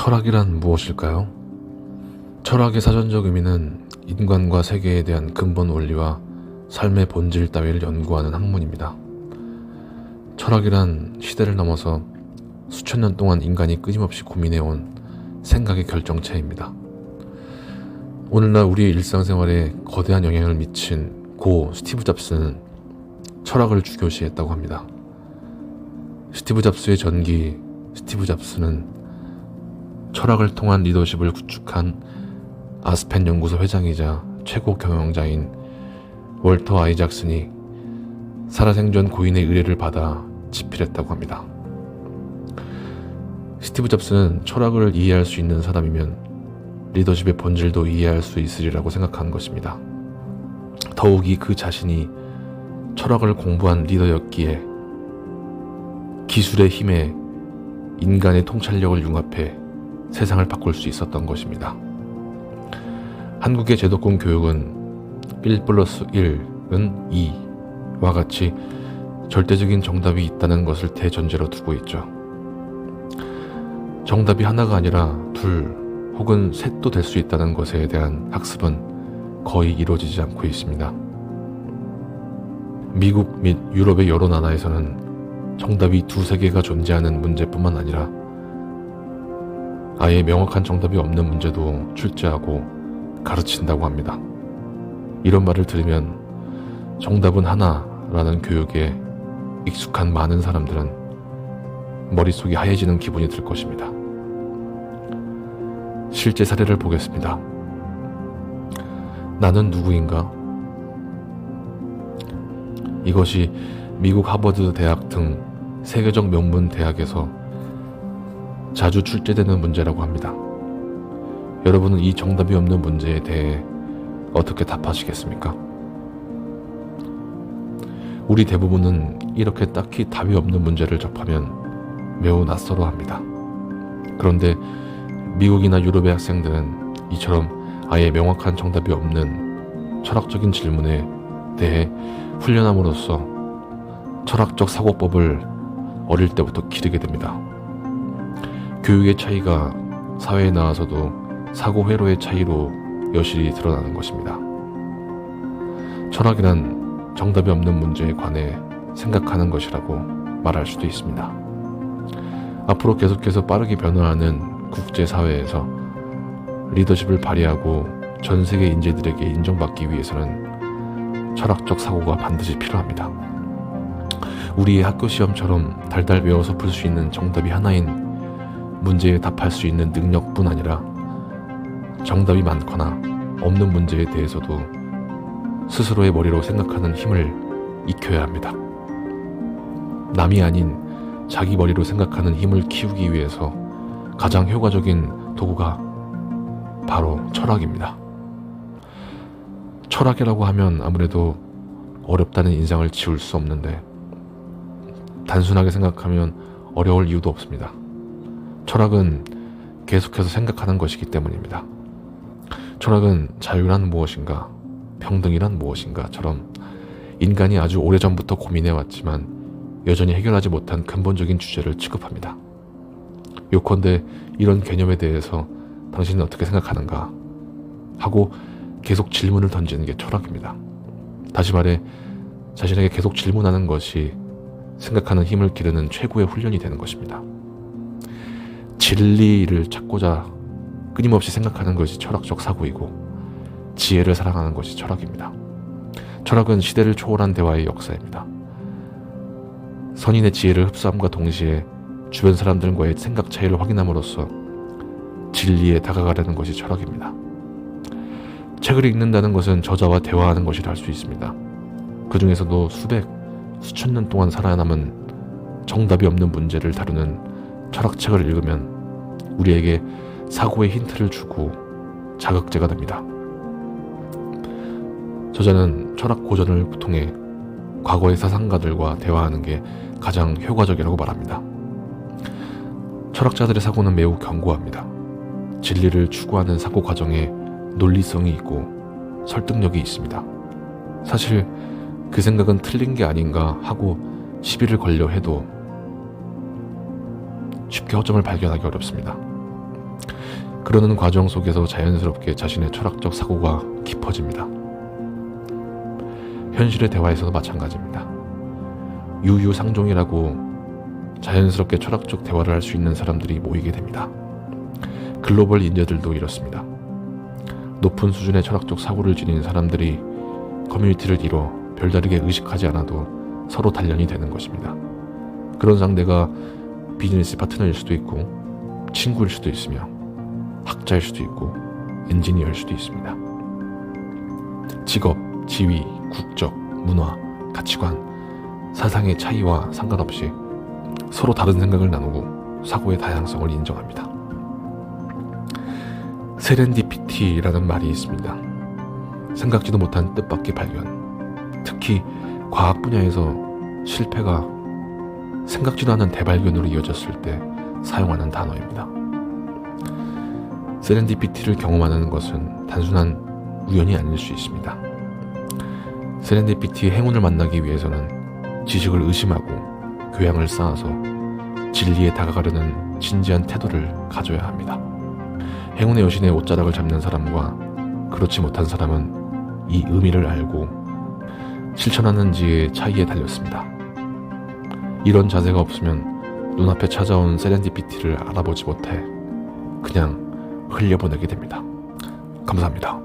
철학이란 무엇일까요? 철학의 사전적 의미는 인간과 세계에 대한 근본 원리와 삶의 본질 따위를 연구하는 학문입니다. 철학이란 시대를 넘어서 수천 년 동안 인간이 끊임없이 고민해온 생각의 결정체입니다. 오늘날 우리의 일상생활에 거대한 영향을 미친 고 스티브 잡스는 철학을 주교시했다고 합니다. 스티브 잡스의 전기 스티브 잡스는 철학을 통한 리더십을 구축한 아스펜 연구소 회장이자 최고 경영자인 월터 아이작슨이 살아생전 고인의 의뢰를 받아 집필했다고 합니다. 스티브 잡스는 철학을 이해할 수 있는 사람이면 리더십의 본질도 이해할 수 있으리라고 생각한 것입니다. 더욱이 그 자신이 철학을 공부한 리더였기에 기술의 힘에 인간의 통찰력을 융합해 세상을 바꿀 수 있었던 것입니다. 한국의 제도권 교육은 1+1은 2와 같이 절대적인 정답이 있다는 것을 대전제로 두고 있죠. 정답이 하나가 아니라 둘 혹은 셋도 될 수 있다는 것에 대한 학습은 거의 이루어지지 않고 있습니다. 미국 및 유럽의 여러 나라에서는 정답이 두세 개가 존재하는 문제뿐만 아니라 아예 명확한 정답이 없는 문제도 출제하고 가르친다고 합니다. 이런 말을 들으면 정답은 하나라는 교육에 익숙한 많은 사람들은 머릿속이 하얘지는 기분이 들 것입니다. 실제 사례를 보겠습니다. 나는 누구인가? 이것이 미국 하버드 대학 등 세계적 명문 대학에서 자주 출제되는 문제라고 합니다. 여러분은 이 정답이 없는 문제에 대해 어떻게 답하시겠습니까? 우리 대부분은 이렇게 딱히 답이 없는 문제를 접하면 매우 낯설어합니다. 그런데 미국이나 유럽의 학생들은 이처럼 아예 명확한 정답이 없는 철학적인 질문에 대해 훈련함으로써 철학적 사고법을 어릴 때부터 기르게 됩니다. 교육의 차이가 사회에 나와서도 사고 회로의 차이로 여실히 드러나는 것입니다. 철학이란 정답이 없는 문제에 관해 생각하는 것이라고 말할 수도 있습니다. 앞으로 계속해서 빠르게 변화하는 국제사회에서 리더십을 발휘하고 전 세계 인재들에게 인정받기 위해서는 철학적 사고가 반드시 필요합니다. 우리의 학교 시험처럼 달달 외워서 풀 수 있는 정답이 하나인 문제에 답할 수 있는 능력뿐 아니라 정답이 많거나 없는 문제에 대해서도 스스로의 머리로 생각하는 힘을 익혀야 합니다. 남이 아닌 자기 머리로 생각하는 힘을 키우기 위해서 가장 효과적인 도구가 바로 철학입니다. 철학이라고 하면 아무래도 어렵다는 인상을 지울 수 없는데 단순하게 생각하면 어려울 이유도 없습니다. 철학은 계속해서 생각하는 것이기 때문입니다. 철학은 자유란 무엇인가, 평등이란 무엇인가처럼 인간이 아주 오래전부터 고민해왔지만 여전히 해결하지 못한 근본적인 주제를 취급합니다. 요컨대 이런 개념에 대해서 당신은 어떻게 생각하는가 하고 계속 질문을 던지는 게 철학입니다. 다시 말해 자신에게 계속 질문하는 것이 생각하는 힘을 기르는 최고의 훈련이 되는 것입니다. 진리를 찾고자 끊임없이 생각하는 것이 철학적 사고이고 지혜를 사랑하는 것이 철학입니다. 철학은 시대를 초월한 대화의 역사입니다. 선인의 지혜를 흡수함과 동시에 주변 사람들과의 생각 차이를 확인함으로써 진리에 다가가려는 것이 철학입니다. 책을 읽는다는 것은 저자와 대화하는 것이라 할 수 있습니다. 그 중에서도 수천 년 동안 살아남은 정답이 없는 문제를 다루는 철학책을 읽으면 우리에게 사고의 힌트를 주고 자극제가 됩니다. 저자는 철학 고전을 통해 과거의 사상가들과 대화하는 게 가장 효과적이라고 말합니다. 철학자들의 사고는 매우 견고합니다. 진리를 추구하는 사고 과정에 논리성이 있고 설득력이 있습니다. 사실 그 생각은 틀린 게 아닌가 하고 시비를 걸려 해도 쉽게 허점을 발견하기 어렵습니다. 그러는 과정 속에서 자연스럽게 자신의 철학적 사고가 깊어집니다. 현실의 대화에서도 마찬가지입니다. 유유상종이라고 자연스럽게 철학적 대화를 할 수 있는 사람들이 모이게 됩니다. 글로벌 인재들도 이렇습니다. 높은 수준의 철학적 사고를 지닌 사람들이 커뮤니티를 이뤄 별다르게 의식하지 않아도 서로 단련이 되는 것입니다. 그런 상대가 비즈니스 파트너일 수도 있고 친구일 수도 있으며 학자일 수도 있고 엔지니어일 수도 있습니다. 직업, 지위, 국적, 문화, 가치관, 사상의 차이와 상관없이 서로 다른 생각을 나누고 사고의 다양성을 인정합니다. 세렌디피티라는 말이 있습니다. 생각지도 못한 뜻밖의 발견, 특히 과학 분야에서 실패가 생각지도 않은 대발견으로 이어졌을 때 사용하는 단어입니다. 세렌디피티를 경험하는 것은 단순한 우연이 아닐 수 있습니다. 세렌디피티의 행운을 만나기 위해서는 지식을 의심하고 교양을 쌓아서 진리에 다가가려는 진지한 태도를 가져야 합니다. 행운의 여신의 옷자락을 잡는 사람과 그렇지 못한 사람은 이 의미를 알고 실천하는지의 차이에 달렸습니다. 이런 자세가 없으면 눈앞에 찾아온 세렌디피티를 알아보지 못해 그냥 흘려보내게 됩니다. 감사합니다.